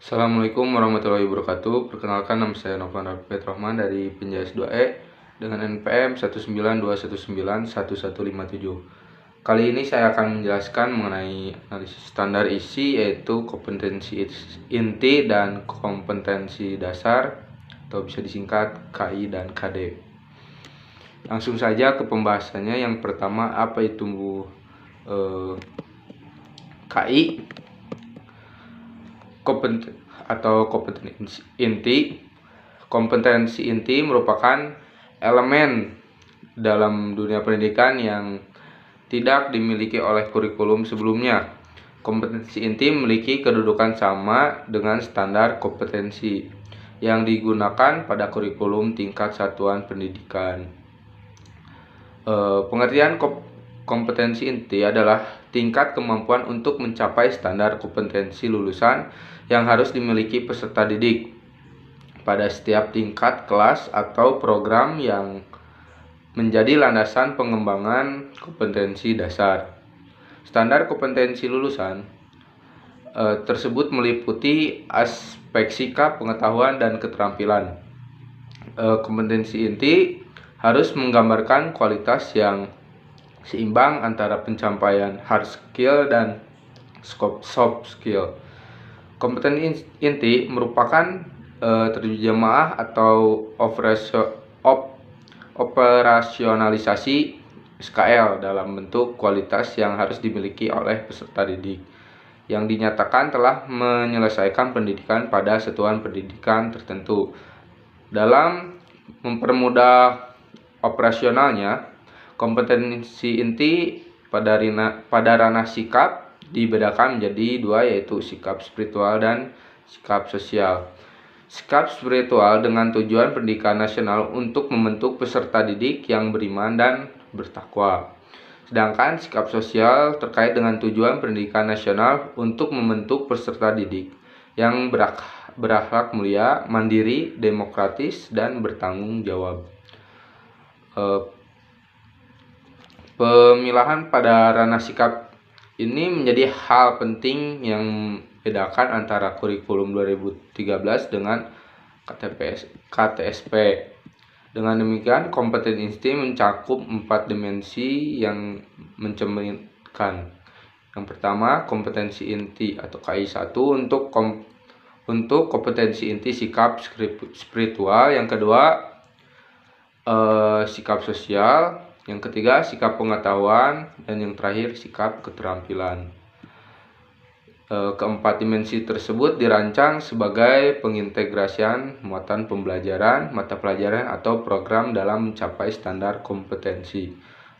Assalamualaikum warahmatullahi wabarakatuh. Perkenalkan, nama saya Novan Rahman dari Penjahit 2E dengan NPM 192191157. Kali ini saya akan menjelaskan mengenai analisis standar isi, yaitu kompetensi inti dan kompetensi dasar, atau bisa disingkat KI dan KD. Langsung saja ke pembahasannya. Yang pertama, apa itu KI kompetensi inti. Kompetensi inti merupakan elemen dalam dunia pendidikan yang tidak dimiliki oleh kurikulum sebelumnya. Kompetensi inti memiliki kedudukan sama dengan standar kompetensi yang digunakan pada kurikulum tingkat satuan pendidikan. Pengertian kompetensi inti adalah tingkat kemampuan untuk mencapai standar kompetensi lulusan yang harus dimiliki peserta didik pada setiap tingkat kelas atau program yang menjadi landasan pengembangan kompetensi dasar. Standar kompetensi lulusan tersebut meliputi aspek sikap, pengetahuan, dan keterampilan. Kompetensi inti harus menggambarkan kualitas yang seimbang antara pencapaian hard skill dan soft skill. Kompetensi inti merupakan terjemaah atau operasionalisasi SKL dalam bentuk kualitas yang harus dimiliki oleh peserta didik yang dinyatakan telah menyelesaikan pendidikan pada satuan pendidikan tertentu. Dalam mempermudah operasionalnya, kompetensi inti pada ranah sikap dibedakan menjadi dua, yaitu sikap spiritual dan sikap sosial. Sikap spiritual dengan tujuan pendidikan nasional untuk membentuk peserta didik yang beriman dan bertakwa. Sedangkan sikap sosial terkait dengan tujuan pendidikan nasional untuk membentuk peserta didik yang berakhlak mulia, mandiri, demokratis, dan bertanggung jawab. Pemilahan pada ranah sikap ini menjadi hal penting yang membedakan antara kurikulum 2013 dengan KTSP. Dengan demikian, kompetensi inti mencakup 4 dimensi yang mencerminkan. Yang pertama, kompetensi inti atau KI1 untuk kompetensi inti sikap spiritual. Yang kedua, sikap sosial. Yang ketiga, sikap pengetahuan. Dan yang terakhir, sikap keterampilan. Keempat dimensi tersebut dirancang sebagai pengintegrasian muatan pembelajaran, mata pelajaran, atau program dalam mencapai standar kompetensi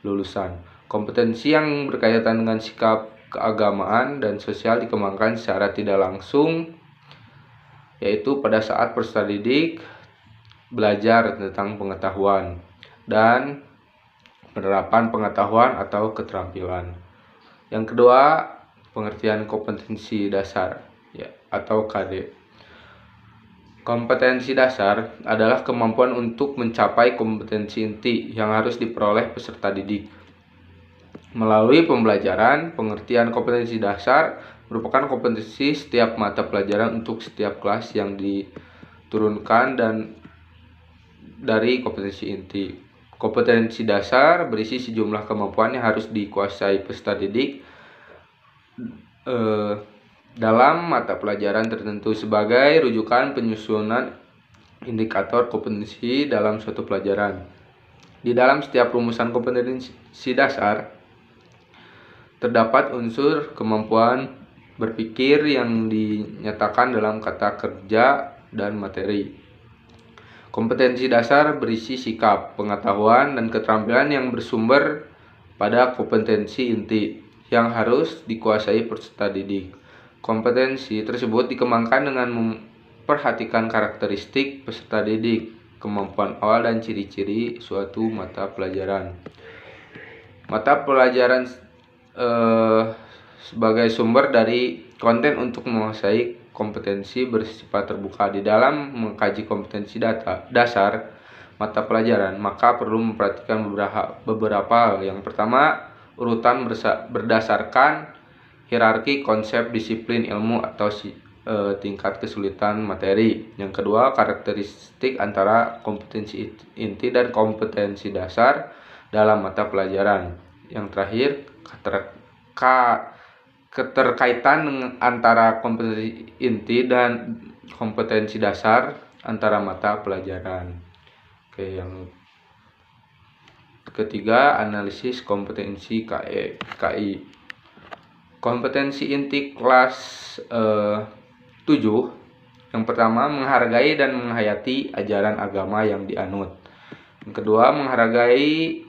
lulusan. Kompetensi yang berkaitan dengan sikap keagamaan dan sosial dikembangkan secara tidak langsung, yaitu pada saat peserta didik belajar tentang pengetahuan dan penerapan pengetahuan atau keterampilan. Yang kedua, pengertian kompetensi dasar atau KD. Kompetensi dasar adalah kemampuan untuk mencapai kompetensi inti yang harus diperoleh peserta didik melalui pembelajaran. Pengertian kompetensi dasar merupakan kompetensi setiap mata pelajaran untuk setiap kelas yang diturunkan dan dari kompetensi inti. Kompetensi dasar berisi sejumlah kemampuan yang harus dikuasai peserta didik dalam mata pelajaran tertentu sebagai rujukan penyusunan indikator kompetensi dalam suatu pelajaran. Di dalam setiap rumusan kompetensi dasar terdapat unsur kemampuan berpikir yang dinyatakan dalam kata kerja dan materi. Kompetensi dasar berisi sikap, pengetahuan, dan keterampilan yang bersumber pada kompetensi inti yang harus dikuasai peserta didik. Kompetensi tersebut dikembangkan dengan memperhatikan karakteristik peserta didik, kemampuan awal, dan ciri-ciri suatu mata pelajaran. Mata pelajaran sebagai sumber dari konten untuk menguasai kompetensi bersifat terbuka. Di dalam mengkaji kompetensi dasar mata pelajaran, maka perlu memperhatikan beberapa hal. Yang pertama, urutan berdasarkan hierarki konsep disiplin ilmu atau tingkat kesulitan materi. Yang kedua, karakteristik antara kompetensi inti dan kompetensi dasar dalam mata pelajaran. Yang terakhir, keterkaitan antara kompetensi inti dan kompetensi dasar antara mata pelajaran. Oke, yang ketiga, analisis kompetensi KI. Kompetensi inti kelas 7. Yang pertama, menghargai dan menghayati ajaran agama yang dianut. Yang kedua, menghargai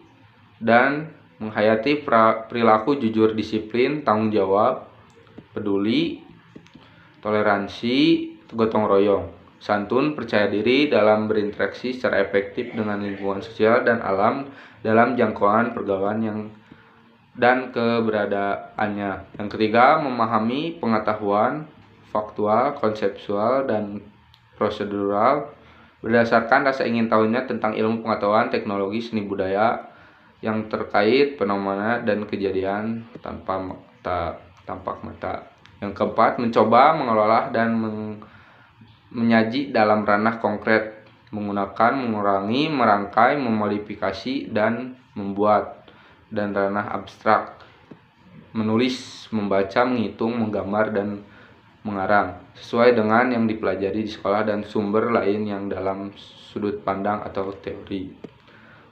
dan menghayati perilaku jujur, disiplin, tanggung jawab, peduli, toleransi, gotong royong, santun, percaya diri dalam berinteraksi secara efektif dengan lingkungan sosial dan alam dalam jangkauan pergaulan dan keberadaannya. Yang ketiga, memahami pengetahuan faktual, konseptual, dan prosedural berdasarkan rasa ingin tahunya tentang ilmu pengetahuan, teknologi, seni budaya yang terkait fenomena dan kejadian tampak mata. Yang keempat, mencoba, mengelola, dan menyaji dalam ranah konkret, menggunakan, mengurangi, merangkai, memodifikasi, dan membuat, dan ranah abstrak, menulis, membaca, menghitung, menggambar, dan mengarang sesuai dengan yang dipelajari di sekolah dan sumber lain yang dalam sudut pandang atau teori.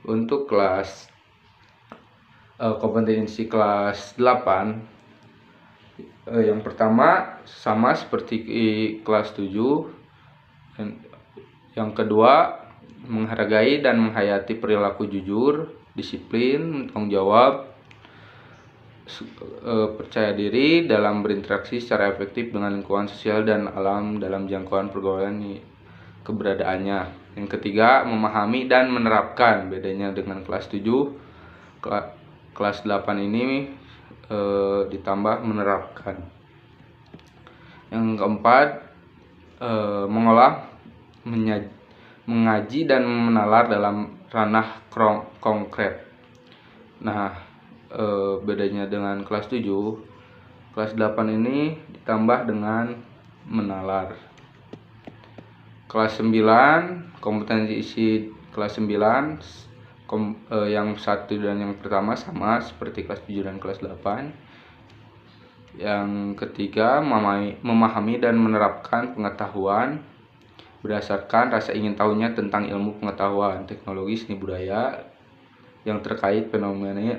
Untuk kelas kompetensi kelas 8, yang pertama sama seperti kelas 7. Yang kedua, menghargai dan menghayati perilaku jujur, disiplin, tanggung jawab, percaya diri dalam berinteraksi secara efektif dengan lingkungan sosial dan alam dalam jangkauan pergaulan keberadaannya. Yang ketiga, memahami dan menerapkan. Bedanya dengan kelas 7, kelas 8 ini ditambah menerapkan. Yang keempat, mengolah, mengaji, dan menalar dalam ranah konkret. Nah, bedanya dengan kelas 7, kelas 8 ini ditambah dengan menalar. Kelas 9, kompetensi isi kelas 9 yang satu dan yang pertama sama seperti kelas 7 dan kelas 8. Yang ketiga, memahami dan menerapkan pengetahuan berdasarkan rasa ingin tahunya tentang ilmu pengetahuan, teknologi, seni budaya yang terkait fenomena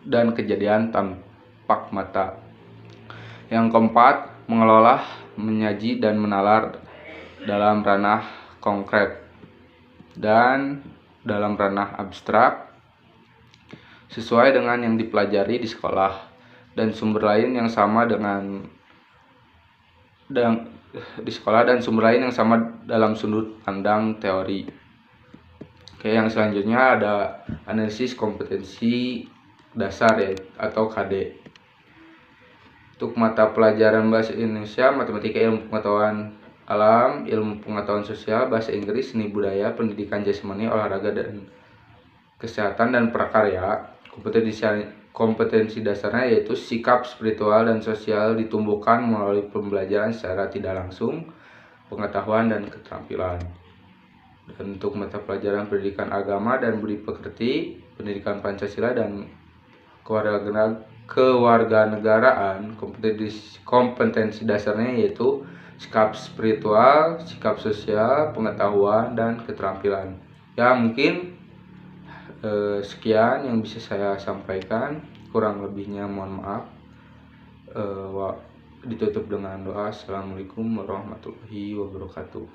dan kejadian tampak mata. Yang keempat, mengelola, menyaji, dan menalar dalam ranah konkret dan dalam ranah abstrak sesuai dengan yang dipelajari di sekolah dan sumber lain yang sama dalam sudut pandang teori. Oke, yang selanjutnya ada analisis kompetensi dasar atau KD. Untuk mata pelajaran bahasa Indonesia, matematika, ilmu pengetahuan alam, ilmu pengetahuan sosial, bahasa Inggris, seni budaya, pendidikan jasmani, olahraga dan kesehatan, dan prakarya. Kompetensi dasarnya yaitu sikap spiritual dan sosial ditumbuhkan melalui pembelajaran secara tidak langsung, pengetahuan dan keterampilan. Dan untuk mata pelajaran pendidikan agama dan budi pekerti, pendidikan Pancasila, dan kewarganegaraan, kompetensi dasarnya yaitu sikap spiritual, sikap sosial, pengetahuan, dan keterampilan. Ya, mungkin sekian yang bisa saya sampaikan, kurang lebihnya mohon maaf. Ditutup dengan doa. Assalamualaikum warahmatullahi wabarakatuh.